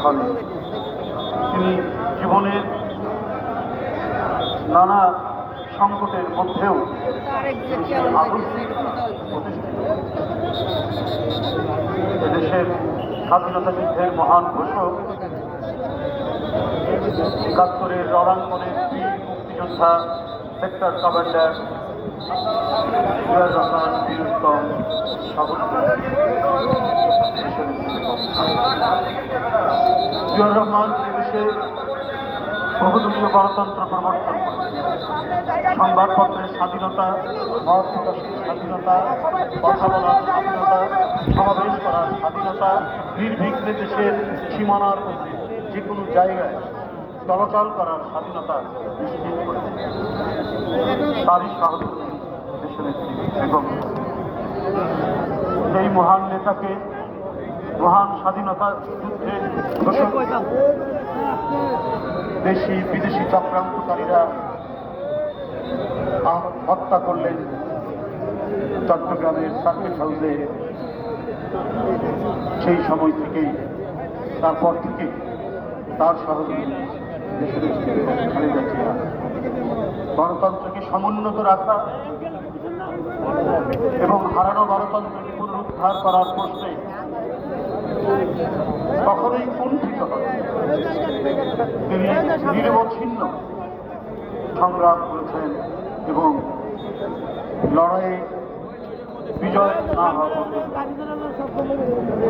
স্থলে তিনি জীবনের নানা সংকটের মধ্যেও এদেশের স্বাধীনতা যুদ্ধের মহান ঘোষক, ৭১-এর রণাঙ্গনের বীর মুক্তিযোদ্ধা সেক্টর কমান্ডার জিয়াউর রহমান বীরুত্তম জিয়াউর রহমান এদেশে বহুদলীয় গণতন্ত্র প্রবর্তন করেছেন। সংবাদপত্রের স্বাধীনতা, মত প্রকাশের স্বাধীনতা, কথা বলার স্বাধীনতা, সমাবেশ করার স্বাধীনতা, নির্বিঘ্নে দেশের সীমানার মধ্যে যে কোনো জায়গায় চলাচল করার স্বাধীনতা নিশ্চিত করেছেন। তারই সহযোগী দেশনেত্রী বেগম। এই মহান নেতাকে মহান স্বাধীনতা যুদ্ধে দেশি বিদেশি চক্রান্তকারীরা হত্যা করলেন চট্টগ্রামের সার্কিট হাউসে। সেই সময় থেকেই, তারপর থেকেই তার সহযোগী দেশনেত্রী খালেদা জিয়া গণতন্ত্রকে সমুন্নত রাখা এবং হারানো গণতন্ত্রকে পুনরুদ্ধার করার প্রশ্নে কখনোই কুণ্ঠিত হন। তিনি নিরবচ্ছিন্ন সংগ্রাম করেছেন এবং লড়াইয়ে বিজয় না হওয়া পর্যন্ত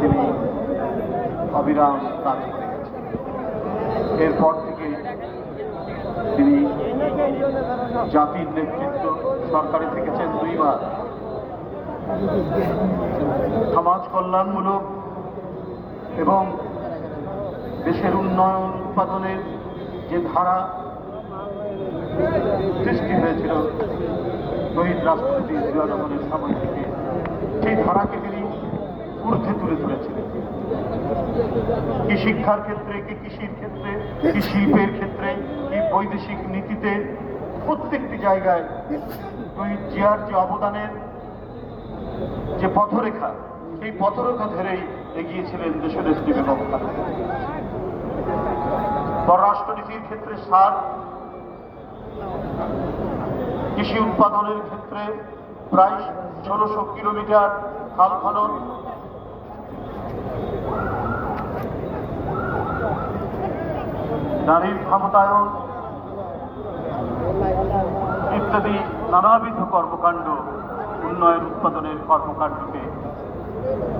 তিনি অবিরাম কাজ করে গেছেন। এরপর থেকে তিনি জাতির নেতৃত্ব সরকারে থেকেছেন 2 বার। সমাজ কল্যাণমূলক এবং দেশের উন্নয়ন উৎপাদনের যে ধারা সৃষ্টি হয়েছিল শহীদ রাষ্ট্রপতি জিয়াউর রহমানের সময় থেকে, সেই ধারাকে তিনি ঊর্ধ্বে তুলে ধরেছিলেন। কি শিক্ষার ক্ষেত্রে, কি কৃষির ক্ষেত্রে, কি শিল্পের ক্ষেত্রে, কি বৈদেশিক নীতিতে, প্রত্যেকটি জায়গায় শহীদ জিয়ার যে অবদানের যে পথরেখা, সেই পথরেখা ধরেই এগিয়েছিলেন দেশনেত্রী বেগম খালেদা। পররাষ্ট্রনীতির ক্ষেত্রে সার, কৃষি উৎপাদনের ক্ষেত্রে প্রায় ১৬০০ কিলোমিটার খাল খনন, নারীর ক্ষমতায়ন ইত্যাদি নানাবিধ কর্মকাণ্ড, উন্নয়ন উৎপাদনের কর্মকাণ্ডকে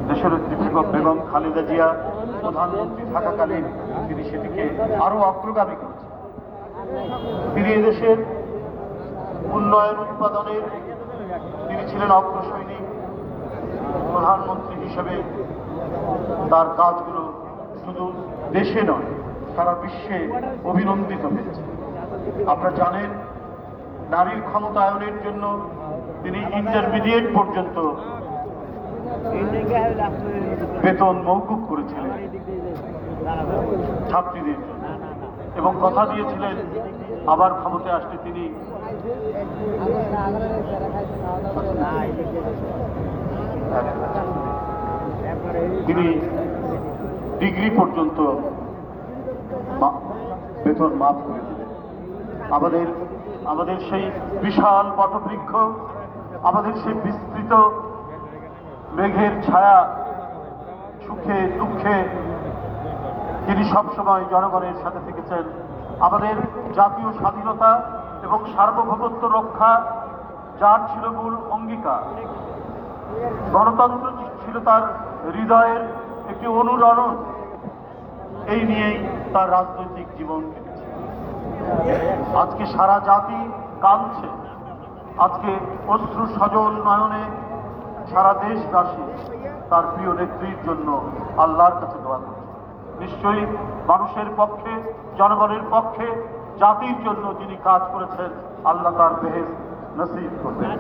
দেশনেত্রী বেগম খালেদা জিয়া প্রধানমন্ত্রী থাকাকালীন তিনি সেটিকে আরো অগ্রগামী করেছেন। তিনি এদেশের উন্নয়ন উৎপাদনের তিনি ছিলেন অগ্রসৈনিক। প্রধানমন্ত্রী হিসেবে তার কাজগুলো শুধু দেশে নয়, সারা বিশ্বে অভিনন্দিত হয়েছে। আপনারা জানেন, নারীর ক্ষমতায়নের জন্য তিনি ইন্টারমিডিয়েট পর্যন্ত বেতন মওকুফ করেছিলেন ছাত্রীদের জন্য এবং কথা দিয়েছিলেন আবার ক্ষমতায় আসলে তিনি ডিগ্রি পর্যন্ত বেতন মাফ করে দিলেন। আমাদের সেই বিশাল বটবৃক্ষ, আমাদের সেই বিস্তৃত মেঘের ছায়া, সুখে দুঃখে তিনি সবসময় জনগণের সাথে থেকেছেন। আমাদের জাতীয় স্বাধীনতা এবং সার্বভৌমত্ব রক্ষা যার ছিল মূল অঙ্গীকার। গণতন্ত্র ছিল তার হৃদয়ের একটি অনুরণন। এই নিয়েই তার রাজনৈতিক জীবন কেটেছে। আজকে সারা জাতি কাঁদছে, আজকে অশ্রু সজল নয়নে সারা দেশবাসী তার প্রিয় নেত্রীর জন্য আল্লাহর কাছে দোয়া করছে। নিশ্চয়ই মানুষের পক্ষে, জনগণের পক্ষে, জাতির জন্য যিনি কাজ করেছেন, আল্লাহ তার বেহেশত নসিব করবেন।